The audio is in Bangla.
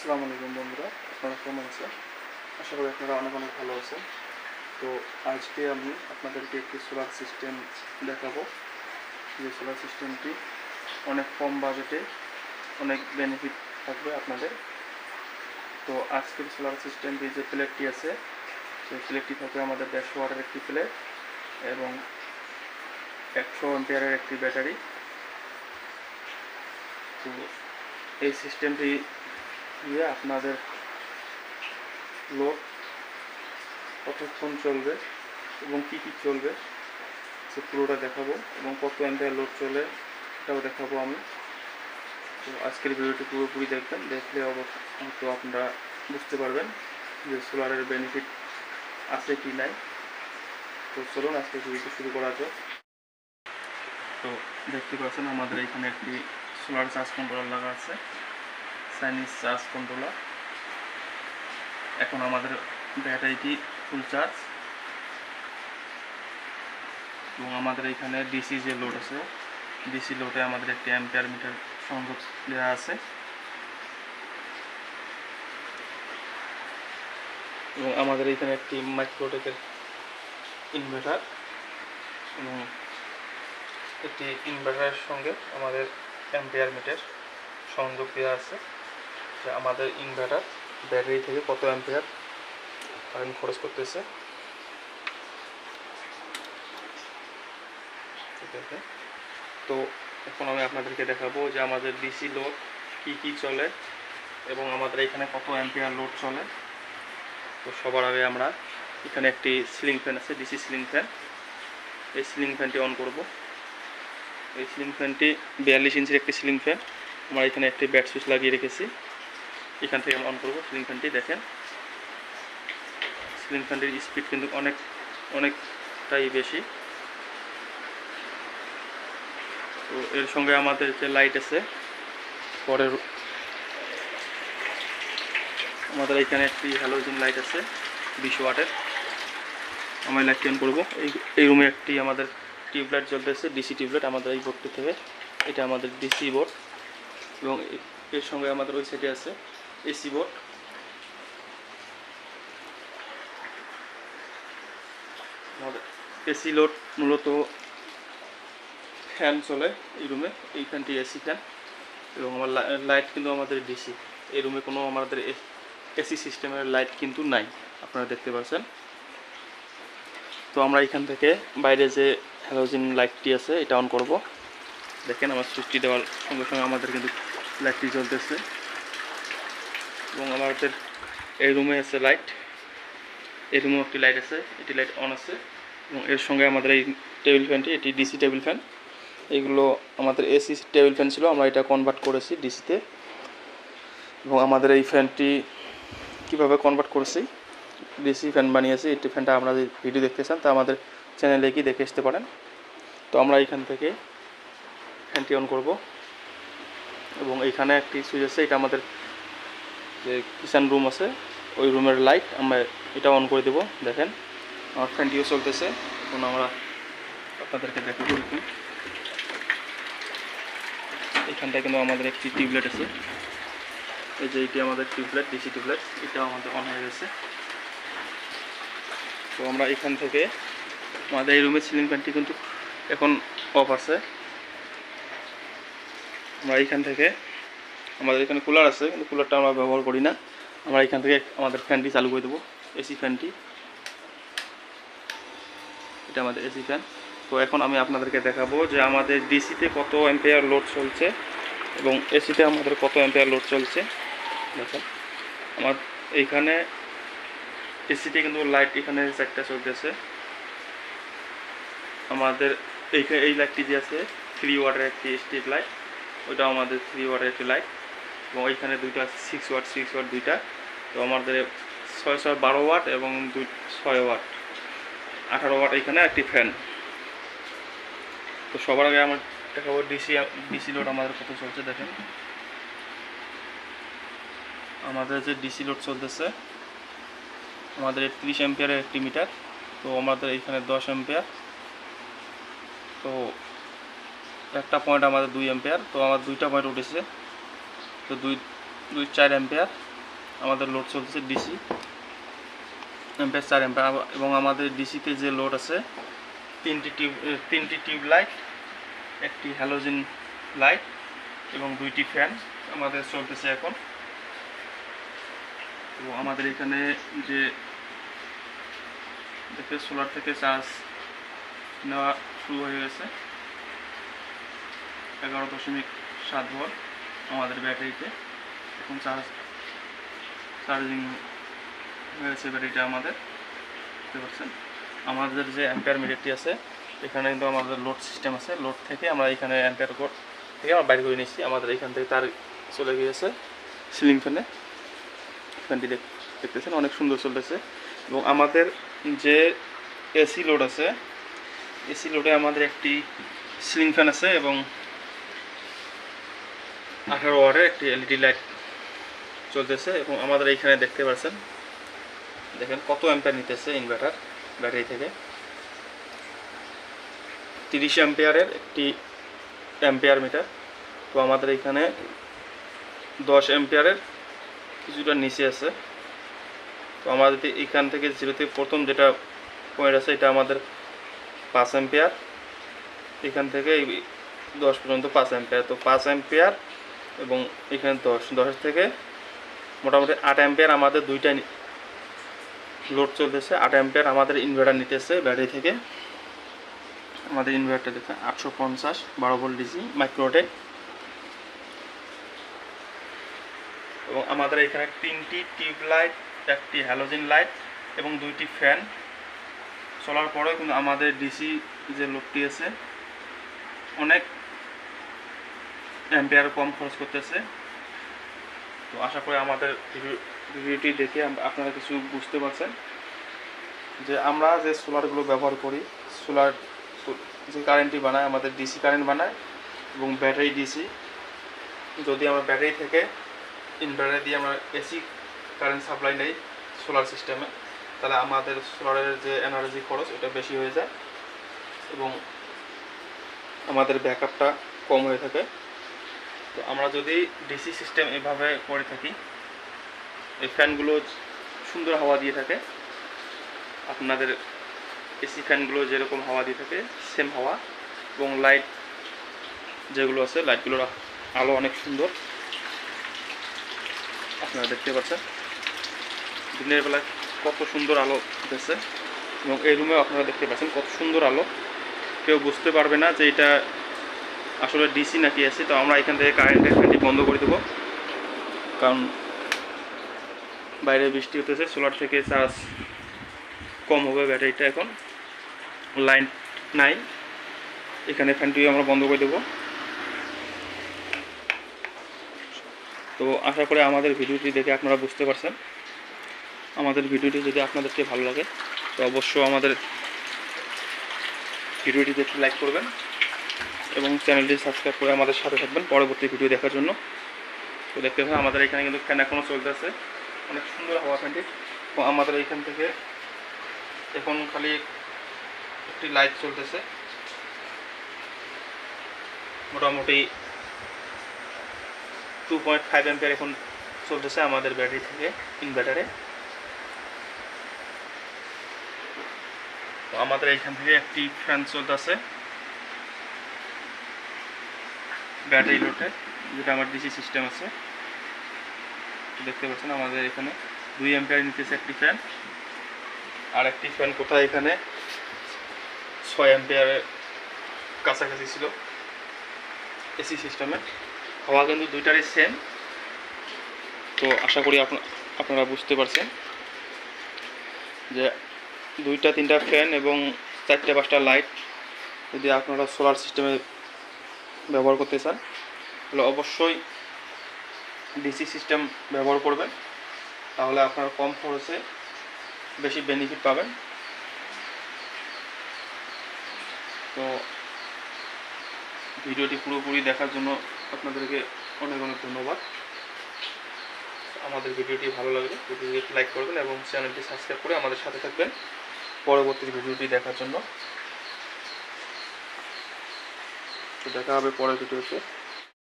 আসসালামু আলাইকুম বন্ধুরা, আপনারা কেমন আছেন? আশা করি আপনারা অনেক অনেক ভালো আছেন। তো আজকে আমি আপনাদেরকে একটি সোলার সিস্টেম দেখাবো, যে সোলার সিস্টেমটি অনেক কম বাজেটে অনেক বেনিফিট থাকবে আপনাদের। তো আজকের সোলার সিস্টেমটি যে প্লেটটি আছে, সেই প্লেটটি থাকবে আমাদের 150 ওয়াটের একটি প্লেট এবং 100 অ্যাম্পিয়ারের একটি ব্যাটারি। তো এই সিস্টেমটি দিয়ে আপনাদের লোড কতক্ষণ চলবে এবং কী কী চলবে সে পুরোটা দেখাবো, এবং কত অ্যাম্পিয়ার লোড চলে এটাও দেখাবো আমি। তো আজকের ভিডিওটি পুরোপুরি দেখবেন, দেখলে হয়তো আপনারা বুঝতে পারবেন যে সোলারের বেনিফিট আছে কি নাই। তো চলুন আজকের ভিডিওটি শুরু করা যাক। তো দেখতে পাচ্ছেন আমাদের এখানে একটি সোলার চার্জ কন্ট্রোলার লাগা আছে, চাইনিজ চার্জ কন্ট্রোলার। এখন আমাদের ব্যাটারিটি ফুল চার্জ, এবং আমাদের এখানে ডিসি যে লোড আছে, ডিসি লোডে আমাদের একটি অ্যাম্পিয়ার মিটার সংযোগ দেওয়া আছে, এবং আমাদের এখানে একটি মাইক্রোটেকের ইনভার্টার, এবং একটি ইনভার্টারের সঙ্গে আমাদের অ্যাম্পিয়ার মিটার সংযোগ দেওয়া আছে, যে আমাদের ইনভার্টার ব্যাটারি থেকে কত অ্যাম্পিয়ার কারেন্ট খরচ করতেছে। ঠিক আছে, তো এখন আমি আপনাদেরকে দেখাবো যে আমাদের ডিসি লোড কি চলে এবং আমাদের এখানে কত অ্যাম্পিয়ার লোড চলে। তো সবার আগে আমরা এখানে একটি সিলিং ফ্যান আছে, ডিসি সিলিং ফ্যান। এই সিলিং ফ্যানটি অন করব। এই সিলিং ফ্যানটি 42 ইঞ্চির একটি সিলিং ফ্যান, আমরা এখানে একটি ব্যাট সুইচ লাগিয়ে রেখেছি। এখান থেকে আমরা অন করব সিলিং ফ্যানটি। দেখেন সিলিং ফ্যানটির স্পিড কিন্তু অনেকটাই বেশি। তো এর সঙ্গে আমাদের যে লাইট আছে, পরের আমাদের এখানে একটি হ্যালোজেন লাইট আছে 20 ওয়াটের। আমরা লাইটটি অন করবো। এই রুমে একটি আমাদের টিউবলাইট জ্বলতেছে, ডিসি টিউবলাইট আমাদের এই বোর্ডটি থেকে। এটা আমাদের ডিসি বোর্ড, এবং এর সঙ্গে আমাদের ওই সাইডে আছে এসি বোর্ড। আমাদের এসি লোড মূলত ফ্যান চলে এই রুমে, এই ফ্যানটি এসি ফ্যান, এবং আমার লাইট কিন্তু আমাদের ডিসি। এই রুমে কোনো আমাদের এসি সিস্টেমের লাইট কিন্তু নাই, আপনারা দেখতে পাচ্ছেন। তো আমরা এখান থেকে বাইরে যে হ্যালোজেন লাইটটি আছে এটা অন করব। দেখেন আমার সুইচটি দেওয়ার সঙ্গে সঙ্গে আমাদের কিন্তু লাইটটি জ্বলতেছে, এবং আমাদের এই রুমে আছে লাইট, এই রুমেও একটি লাইট আছে, এটি লাইট অন আছে, এবং এর সঙ্গে আমাদের এই টেবিল ফ্যানটি, এটি ডিসি টেবিল ফ্যান। এইগুলো আমাদের এসি টেবিল ফ্যান ছিল, আমরা এটা কনভার্ট করেছি ডিসিতে। এবং আমাদের এই ফ্যানটি কীভাবে কনভার্ট করেছি, ডিসি ফ্যান বানিয়েছি। এই ফ্যানটা আপনারা যদি ভিডিও দেখতে চান তা আমাদের চ্যানেলে গিয়ে দেখে আসতে পারেন। তো আমরা এইখান থেকে ফ্যানটি অন করব, এবং এইখানে একটি সুইচ আছে, এটা আমাদের যে কিচেন রুম আছে ওই রুমের লাইট, আমরা এটা অন করে দেব। দেখেন আমার ফ্যানটিও চলতেছে। এখন আমরা আপনাদেরকে দেখাবো। এখানটায় কিন্তু আমাদের একটি টিউবলাইট আছে, এই যে এটি আমাদের টিউবলাইট, ডিসি টিউবলাইট, এটা আমাদের অন হয়ে গেছে। তো আমরা এখান থেকে আমাদের এই রুমের সিলিং ফ্যানটি কিন্তু এখন অফ আছে। আমরা এইখান থেকে, আমাদের এখানে কুলার আছে কিন্তু কুলারটা আমরা ব্যবহার করি না, আমরা এখান থেকে আমাদের ফ্যানটি চালু করে দেবো, এসি ফ্যানটি। এটা আমাদের এসি ফ্যান। তো এখন আমি আপনাদেরকে দেখাবো যে আমাদের ডিসিতে কত অ্যাম্পিয়ার লোড চলছে এবং এসিতে আমাদের কত অ্যাম্পিয়ার লোড চলছে। দেখেন আমার এইখানে এসিতে কিন্তু লাইট এখানে 4টা চলতেছে। আমাদের এই লাইটটি যে আছে 3 ওয়াটের একটি স্ট্রিট লাইট, ওইটাও আমাদের 3 ওয়াটের একটি লাইট, এবং ওইখানে দুইটা আছে 6 ওয়াট দুইটা। তো আমাদের 6 12 ওয়াট এবং 6 ওয়াট 18 ওয়াট এখানে একটি ফ্যান। তো সবার আগে আমার দেখাবো ডিসি লোড আমাদের কত চলছে। দেখেন আমাদের যে ডিসি লোড চলতেছে, আমাদের 30 অ্যাম্পিয়ারের একটি মিটার। তো আমাদের এখানে 10 অ্যাম্পিয়ার, তো একটা পয়েন্ট আমাদের 2 অ্যাম্পিয়ার। তো আমার দুইটা পয়েন্ট উঠেছে, তো 2 4 অ্যাম্পিয়ার, আমাদের লোড চলতেছে ডিসি অ্যাম্পিয়ার 4 অ্যাম্পিয়ার, এবং আমাদের ডিসিতে যে লোড আছে তিনটি টিউব লাইট, একটি হ্যালোজেন লাইট এবং 2টি ফ্যান আমাদের চলতেছে এখন। এবং আমাদের এখানে যে দেখে সোলার থেকে চার্জ নেওয়া শুরু হয়ে গেছে 11.7 ভোল্ট আমাদের ব্যাটারিতে এখন চার্জিং হয়ে গেছে ব্যাটারিটা আমাদের। দেখতে পাচ্ছেন আমাদের যে অ্যাম্পিয়ার মিটারটি আছে এখানে কিন্তু আমাদের লোড সিস্টেম আছে, লোড থেকে আমরা এখানে অ্যাম্পিয়ার কোড থেকে আমরা বাইর করে নিচ্ছি। আমাদের এখান থেকে তার চলে গিয়েছে সিলিং ফ্যানটি দেখতেছেন অনেক সুন্দর চলতেছে। এবং আমাদের যে এসি লোড আছে, এসি লোডে আমাদের একটি সিলিং ফ্যান আছে এবং 18 ওয়াটের একটি এলইডি লাইট চলতেছে। এবং আমাদের এইখানে দেখতে পাচ্ছেন, দেখেন কত অ্যাম্পিয়ার নিতেছে ইনভার্টার ব্যাটারি থেকে। 30 অ্যাম্পিয়ারের একটি অ্যাম্পিয়ার মিটার। তো আমাদের এখানে 10 অ্যাম্পিয়ারের কিছুটা নিচে আছে। তো আমাদের এখান থেকে জিরোতে প্রথম যেটা পয়েন্ট আছে এটা আমাদের 5 অ্যাম্পিয়ার, এখান থেকে 10 পর্যন্ত 5 অ্যাম্পিয়ার। তো 5 অ্যাম্পিয়ার এবং এখানে 10 থেকে মোটামুটি 8 অ্যাম্পিয়ার আমাদের দুইটা লোড চলতেছে। 8 অ্যাম্পিয়ার আমাদের ইনভার্টার নিতেছে ব্যাটারি থেকে। আমাদের ইনভার্টার দেখে 850 12 ভোল্ট ডিসি মাইক্রোটেক। এবং আমাদের এখানে 3টি টিউব লাইট, একটি হ্যালোজেন লাইট এবং 2টি ফ্যান চলার পরেও কিন্তু আমাদের ডিসি যে লোডটি আছে অনেক অ্যাম্পিয়ার কম খরচ করতেছে। তো আশা করি আমাদের ভিডিওটি দেখে আপনারা কিছু বুঝতে পারছেন যে আমরা যে সোলারগুলো ব্যবহার করি, সোলার যে কারেন্টটি বানায় আমাদের ডিসি কারেন্ট বানায় এবং ব্যাটারি ডিসি। যদি আমরা ব্যাটারি থেকে ইনভার্টার দিয়ে আমরা এসি কারেন্ট সাপ্লাই নেই সোলার সিস্টেমে, তাহলে আমাদের সোলারের যে এনার্জি খরচ এটা বেশি হয়ে যায় এবং আমাদের ব্যাকআপটা কম হয়ে থাকে। তো আমরা যদি ডিসি সিস্টেম এভাবে করে থাকি, এই ফ্যানগুলো সুন্দর হাওয়া দিয়ে থাকে, আপনাদের এসি ফ্যানগুলো যেরকম হাওয়া দিয়ে থাকে সেম হাওয়া, এবং লাইট যেগুলো আছে লাইটগুলোর আলো অনেক সুন্দর আপনারা দেখতে পাচ্ছেন। দিনের বেলায় কত সুন্দর আলো দিতেছে এবং এই রুমেও আপনারা দেখতে পাচ্ছেন কত সুন্দর আলো। কেউ বুঝতে পারবে না যে এটা আসলে ডিসি নাকি এসি। তো আমরা এখান থেকে কারেন্টের ফ্যানটি বন্ধ করে দেবো, কারণ বাইরে বৃষ্টি হতেছে, সোলার থেকে চার্জ কম হবে ব্যাটারিটা। এখন লাইন নাই, এখানে ফ্যানটিও আমরা বন্ধ করে দেবো। তো আশা করি আমাদের ভিডিওটি দেখে আপনারা বুঝতে পারছেন। আমাদের ভিডিওটি যদি আপনাদেরকে ভালো লাগে তো অবশ্যই আমাদের ভিডিওটি দেখে লাইক করবেন এবং চ্যানেলটি সাবস্ক্রাইব করে আমাদের সাথে থাকবেন পরবর্তী ভিডিও দেখার জন্য। তো দেখতে পাবেন আমাদের এখানে কিন্তু ফ্যান এখনও চলতেছে, অনেক সুন্দর হাওয়া ফ্যানটি। তো আমাদের এইখান থেকে এখন খালি একটি লাইট চলতেছে, মোটামুটি 2.5 অ্যাম্পিয়ার এখন চলতেছে আমাদের ব্যাটারি থেকে ইনভার্টারে। তো আমাদের এইখান থেকে একটি ফ্যান চলতেছে ব্যাটারি লোডে, যেটা আমার ডিসি সিস্টেম আছে। দেখতে পাচ্ছেন আমাদের এখানে 2 অ্যাম্পিয়ার নিতেছে একটি ফ্যান, আর একটি ফ্যান কোথায় এখানে 6 অ্যাম্পিয়ারের কাছাকাছি ছিল এসি সিস্টেমে। হাওয়া কিন্তু দুইটারই সেম। তো আশা করি আপনারা বুঝতে পারছেন যে 2-3টা ফ্যান এবং 4-5টা লাইট যদি আপনারা সোলার সিস্টেমে ব্যবহার করতে চান তাহলে অবশ্যই ডিসি সিস্টেম ব্যবহার করবেন, তাহলে আপনারা কম খরচে বেশি বেনিফিট পাবেন। তো ভিডিওটি পুরোপুরি দেখার জন্য আপনাদেরকে অনেক অনেক ধন্যবাদ। আমাদের ভিডিওটি ভালো লাগলে ভিডিওটি লাইক করবেন এবং চ্যানেলটি সাবস্ক্রাইব করে আমাদের সাথে থাকবেন পরবর্তী ভিডিওটি দেখার জন্য। তো দেখা হবে পরের ভিডিওতে।